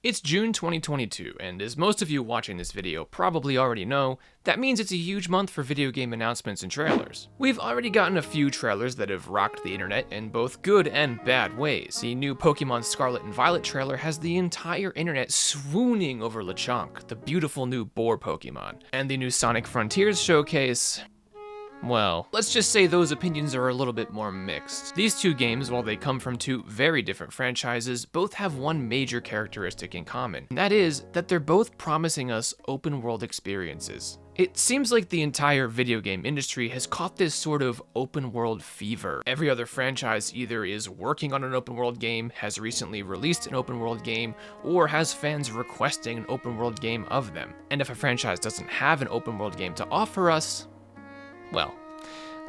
It's June 2022, and as most of you watching this video probably already know, that means it's a huge month for video game announcements and trailers. We've already gotten a few trailers that have rocked the internet in both good and bad ways. The new Pokemon Scarlet and Violet trailer has the entire internet swooning over Lechonk, the beautiful new boar Pokemon. And the new Sonic Frontiers showcase, well, let's just say those opinions are a little bit more mixed. These two games, while they come from two very different franchises, both have one major characteristic in common, and that is that they're both promising us open world experiences. It seems like the entire video game industry has caught this sort of open world fever. Every other franchise either is working on an open world game, has recently released an open world game, or has fans requesting an open world game of them. And if a franchise doesn't have an open world game to offer us, well,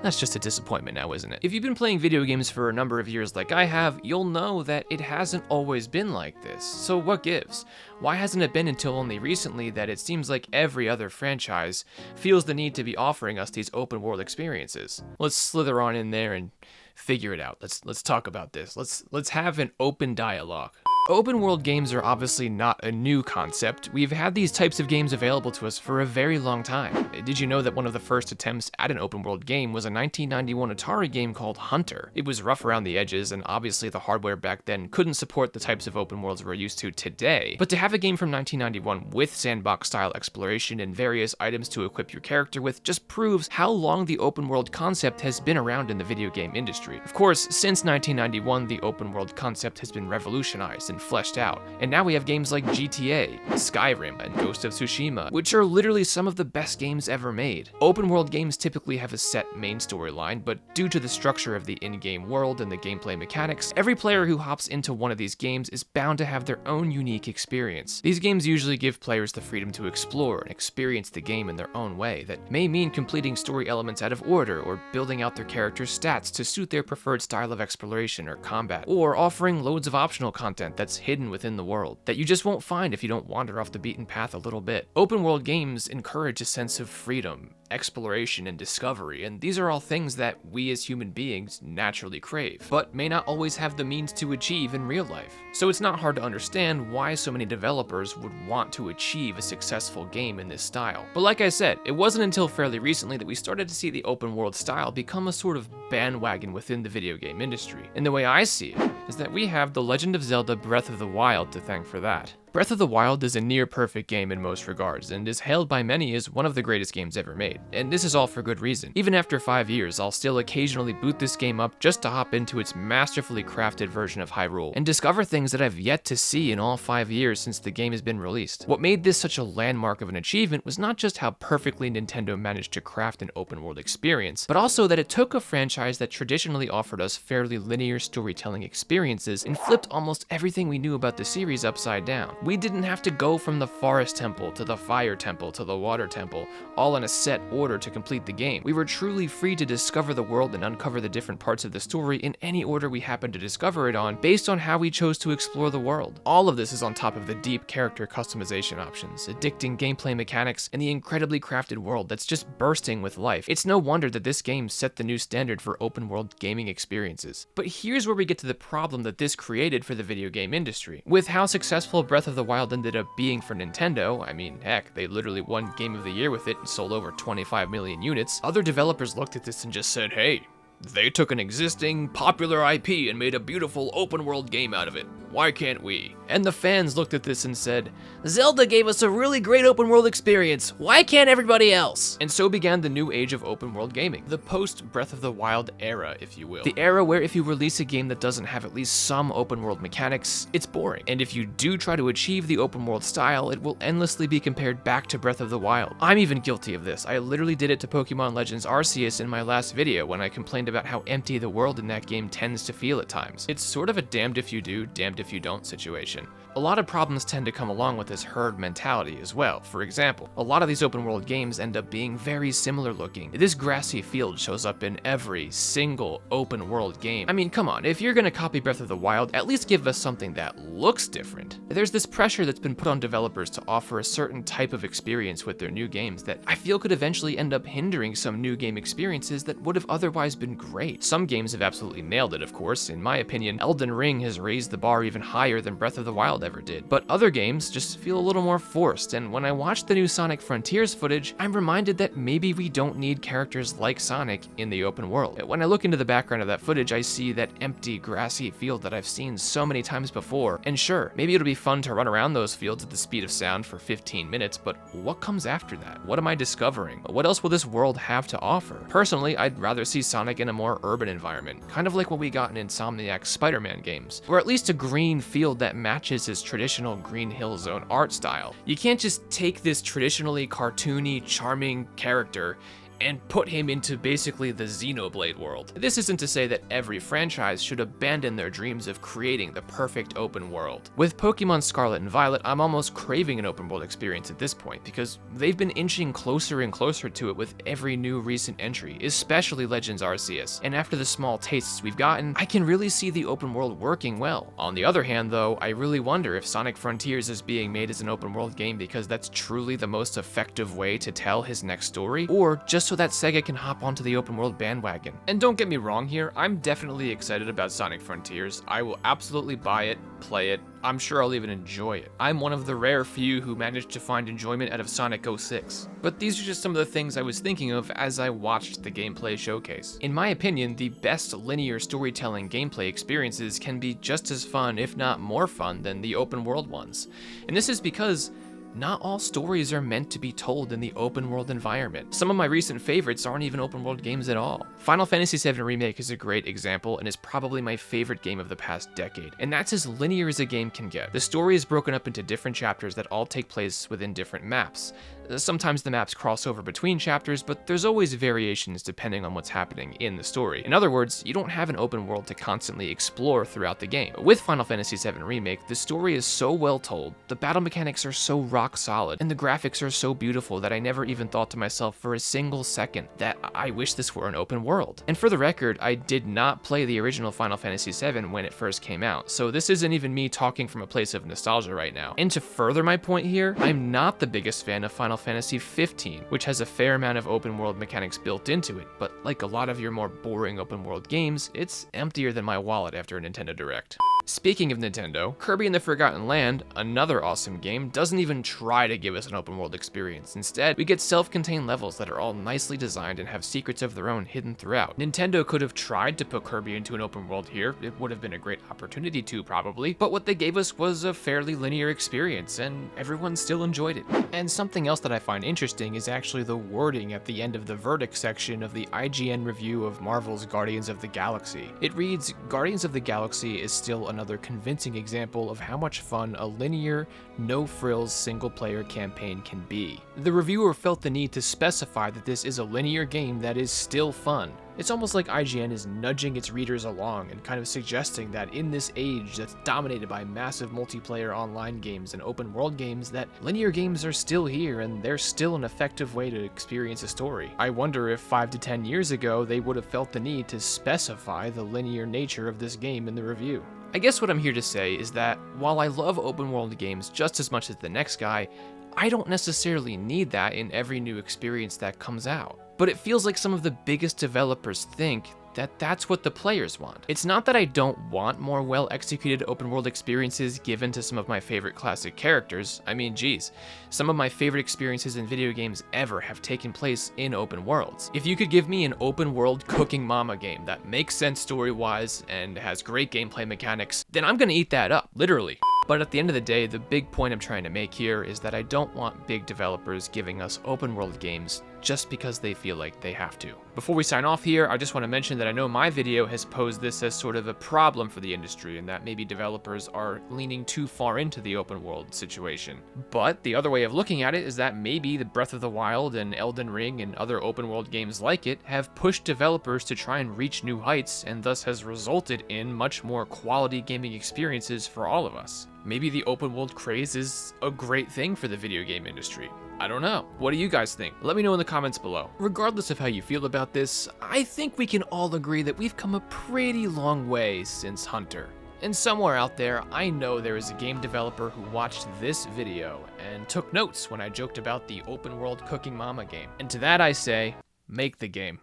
that's just a disappointment now, isn't it? If you've been playing video games for a number of years like I have, you'll know that it hasn't always been like this. So what gives? Why hasn't it been until only recently that it seems like every other franchise feels the need to be offering us these open world experiences? Let's slither on in there and figure it out. Let's talk about this. Let's have an open dialogue. Open world games are obviously not a new concept. We've had these types of games available to us for a very long time. Did you know that one of the first attempts at an open world game was a 1991 Atari game called Hunter? It was rough around the edges, and obviously the hardware back then couldn't support the types of open worlds we're used to today. But to have a game from 1991 with sandbox-style exploration and various items to equip your character with just proves how long the open world concept has been around in the video game industry. Of course, since 1991, the open world concept has been revolutionized and fleshed out, and now we have games like GTA, Skyrim, and Ghost of Tsushima, which are literally some of the best games ever made. Open world games typically have a set main storyline, but due to the structure of the in-game world and the gameplay mechanics, every player who hops into one of these games is bound to have their own unique experience. These games usually give players the freedom to explore and experience the game in their own way. That may mean completing story elements out of order, or building out their character's stats to suit their preferred style of exploration or combat, or offering loads of optional content that's hidden within the world that you just won't find if you don't wander off the beaten path a little bit. Open world games encourage a sense of freedom, exploration, and discovery, and these are all things that we as human beings naturally crave, but may not always have the means to achieve in real life. So it's not hard to understand why so many developers would want to achieve a successful game in this style. But like I said, it wasn't until fairly recently that we started to see the open world style become a sort of bandwagon within the video game industry. And the way I see it is that we have The Legend of Zelda Breath of the Wild to thank for that. Breath of the Wild is a near-perfect game in most regards, and is hailed by many as one of the greatest games ever made. And this is all for good reason. Even after 5 years, I'll still occasionally boot this game up just to hop into its masterfully crafted version of Hyrule, and discover things that I've yet to see in all 5 years since the game has been released. What made this such a landmark of an achievement was not just how perfectly Nintendo managed to craft an open-world experience, but also that it took a franchise that traditionally offered us fairly linear storytelling experiences and flipped almost everything we knew about the series upside down. We didn't have to go from the Forest Temple to the Fire Temple to the Water Temple, all in a set order to complete the game. We were truly free to discover the world and uncover the different parts of the story in any order we happened to discover it on, based on how we chose to explore the world. All of this is on top of the deep character customization options, addicting gameplay mechanics, and the incredibly crafted world that's just bursting with life. It's no wonder that this game set the new standard for open world gaming experiences. But here's where we get to the problem that this created for the video game industry. With how successful Breath of the Wild ended up being for Nintendo, I mean, heck, they literally won Game of the Year with it and sold over 25 million units, other developers looked at this and just said, hey, they took an existing, popular IP and made a beautiful open-world game out of it. Why can't we? And the fans looked at this and said, Zelda gave us a really great open-world experience. Why can't everybody else? And so began the new age of open-world gaming. The post-Breath of the Wild era, if you will. The era where if you release a game that doesn't have at least some open-world mechanics, it's boring. And if you do try to achieve the open-world style, it will endlessly be compared back to Breath of the Wild. I'm even guilty of this. I literally did it to Pokemon Legends Arceus in my last video when I complained about how empty the world in that game tends to feel at times. It's sort of a damned if you do, damned if you don't situation. A lot of problems tend to come along with this herd mentality as well. For example, a lot of these open world games end up being very similar looking. This grassy field shows up in every single open world game. I mean, come on, if you're gonna copy Breath of the Wild, at least give us something that looks different. There's this pressure that's been put on developers to offer a certain type of experience with their new games that I feel could eventually end up hindering some new game experiences that would have otherwise been great. Some games have absolutely nailed it, of course. In my opinion, Elden Ring has raised the bar even higher than Breath of the Wild Wild ever did. But other games just feel a little more forced, and when I watch the new Sonic Frontiers footage, I'm reminded that maybe we don't need characters like Sonic in the open world. When I look into the background of that footage, I see that empty, grassy field that I've seen so many times before. And sure, maybe it'll be fun to run around those fields at the speed of sound for 15 minutes, but what comes after that? What am I discovering? What else will this world have to offer? Personally, I'd rather see Sonic in a more urban environment, kind of like what we got in Insomniac's Spider-Man games, or at least a green field that matches his traditional Green Hill Zone art style. You can't just take this traditionally cartoony, charming character and put him into basically the Xenoblade world. This isn't to say that every franchise should abandon their dreams of creating the perfect open world. With Pokemon Scarlet and Violet, I'm almost craving an open world experience at this point, because they've been inching closer and closer to it with every new recent entry, especially Legends Arceus, and after the small tastes we've gotten, I can really see the open world working well. On the other hand though, I really wonder if Sonic Frontiers is being made as an open world game because that's truly the most effective way to tell his next story, or just so that Sega can hop onto the open world bandwagon. And don't get me wrong here, I'm definitely excited about Sonic Frontiers. I will absolutely buy it, play it, I'm sure I'll even enjoy it. I'm one of the rare few who managed to find enjoyment out of Sonic 06. But these are just some of the things I was thinking of as I watched the gameplay showcase. In my opinion, the best linear storytelling gameplay experiences can be just as fun, if not more fun, than the open world ones. And this is because not all stories are meant to be told in the open world environment. Some of my recent favorites aren't even open world games at all. Final Fantasy VII Remake is a great example and is probably my favorite game of the past decade, and that's as linear as a game can get. The story is broken up into different chapters that all take place within different maps. Sometimes the maps cross over between chapters, but there's always variations depending on what's happening in the story. In other words, you don't have an open world to constantly explore throughout the game. With Final Fantasy VII Remake, the story is so well told, the battle mechanics are so rock solid, and the graphics are so beautiful that I never even thought to myself for a single second that I wish this were an open world. And for the record, I did not play the original Final Fantasy VII when it first came out, so this isn't even me talking from a place of nostalgia right now. And to further my point here, I'm not the biggest fan of Final Fantasy 15, which has a fair amount of open world mechanics built into it, but like a lot of your more boring open world games, it's emptier than my wallet after a Nintendo Direct. Speaking of Nintendo, Kirby and the Forgotten Land, another awesome game, doesn't even try to give us an open world experience. Instead, we get self-contained levels that are all nicely designed and have secrets of their own hidden throughout. Nintendo could have tried to put Kirby into an open world here, it would have been a great opportunity to probably, but what they gave us was a fairly linear experience, and everyone still enjoyed it. And something else that I find interesting is actually the wording at the end of the verdict section of the IGN review of Marvel's Guardians of the Galaxy. It reads, "Guardians of the Galaxy is still another convincing example of how much fun a linear, no-frills single-player campaign can be." The reviewer felt the need to specify that this is a linear game that is still fun. It's almost like IGN is nudging its readers along and kind of suggesting that in this age that's dominated by massive multiplayer online games and open world games, that linear games are still here and they're still an effective way to experience a story. I wonder if 5 to 10 years ago they would have felt the need to specify the linear nature of this game in the review. I guess what I'm here to say is that while I love open world games just as much as the next guy, I don't necessarily need that in every new experience that comes out. But it feels like some of the biggest developers think that that's what the players want. It's not that I don't want more well-executed open-world experiences given to some of my favorite classic characters. I mean, geez, some of my favorite experiences in video games ever have taken place in open worlds. If you could give me an open-world Cooking Mama game that makes sense story-wise and has great gameplay mechanics, then I'm gonna eat that up, literally. But at the end of the day, the big point I'm trying to make here is that I don't want big developers giving us open world games just because they feel like they have to. Before we sign off here, I just want to mention that I know my video has posed this as sort of a problem for the industry and that maybe developers are leaning too far into the open world situation. But the other way of looking at it is that maybe the Breath of the Wild and Elden Ring and other open world games like it have pushed developers to try and reach new heights and thus has resulted in much more quality gaming experiences for all of us. Maybe the open world craze is a great thing for the video game industry. I don't know. What do you guys think? Let me know in the comments below. Regardless of how you feel about this, I think we can all agree that we've come a pretty long way since Hunter. And somewhere out there, I know there is a game developer who watched this video and took notes when I joked about the open world Cooking Mama game. And to that I say, make the game.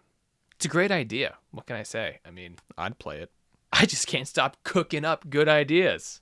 It's a great idea. What can I say? I mean, I'd play it. I just can't stop cooking up good ideas.